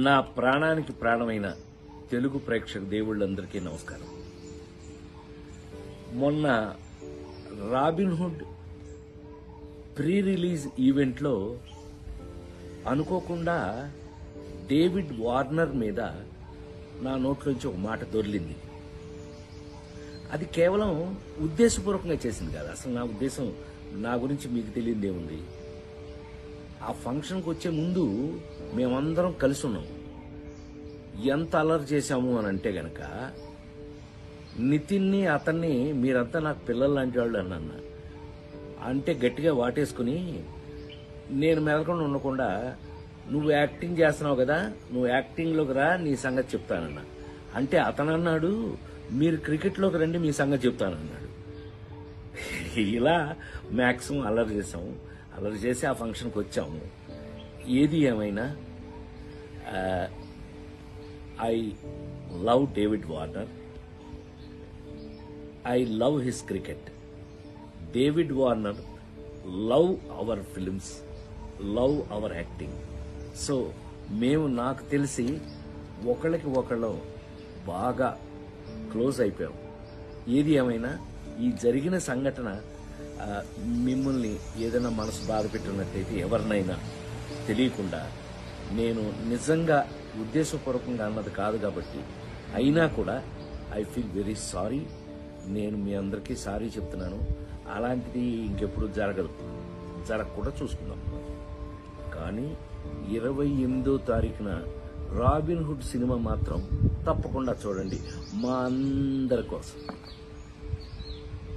నా ప్రాణానికి ప్రాణమైన తెలుగు ప్రేక్షక దేవుళ్ళందరికీ నమస్కారం. మొన్న రాబిన్హుడ్ ప్రీ రిలీజ్ ఈవెంట్లో అనుకోకుండా డేవిడ్ వార్నర్ మీద నా నోట్లోంచి ఒక మాట దొర్లింది. అది కేవలం ఉద్దేశపూర్వకంగా చేసింది కాదు. అసలు నా ఉద్దేశం, నా గురించి మీకు తెలియదేముంది. ఆ ఫంక్షన్కి వచ్చే ముందు మేమందరం కలిసి ఉన్నాం. ఎంత అల్లరి చేశాము అని అంటే గనక, నితిన్ని అతన్ని మీరంతా నాకు పిల్లలు లాంటి వాళ్ళు అన్న అంటే గట్టిగా వాటేసుకుని, నేను మెదకుండా ఉండకుండా, నువ్వు యాక్టింగ్ చేస్తున్నావు కదా, నువ్వు యాక్టింగ్లోకి రా, నీ సంగతి చెప్తానన్నా. అంటే అతను అన్నాడు, మీరు క్రికెట్లోకి రండి, మీ సంగతి చెప్తానన్నాడు. ఇలా మ్యాక్సిమం అల్లరి చేసాము. అల్లరి చేసి ఆ ఫంక్షన్కి వచ్చాము. ఏది ఏమైనా I love David Warner. I love his cricket. David Warner love our films, love our acting. So మేము, నాకు తెలిసి ఒకళ్ళకి ఒకళ్ళు బాగా క్లోజ్ అయిపోయాం. ఏది ఏమైనా ఈ జరిగిన సంఘటన మిమ్మల్ని ఏదైనా మనసు బాధ పెట్టినట్టయితే, ఎవరినైనా తెలియకుండా, నేను నిజంగా ఉద్దేశపూర్వకంగా అన్నది కాదు కాబట్టి, అయినా కూడా ఐ ఫీల్ వెరీ సారీ. నేను మీ అందరికీ సారీ చెప్తున్నాను. అలాంటిది ఇంకెప్పుడు జరగకుండా చూసుకుందాం. కానీ 28వ తారీఖున రాబిన్హుడ్ సినిమా మాత్రం తప్పకుండా చూడండి, మా అందరి కోసం.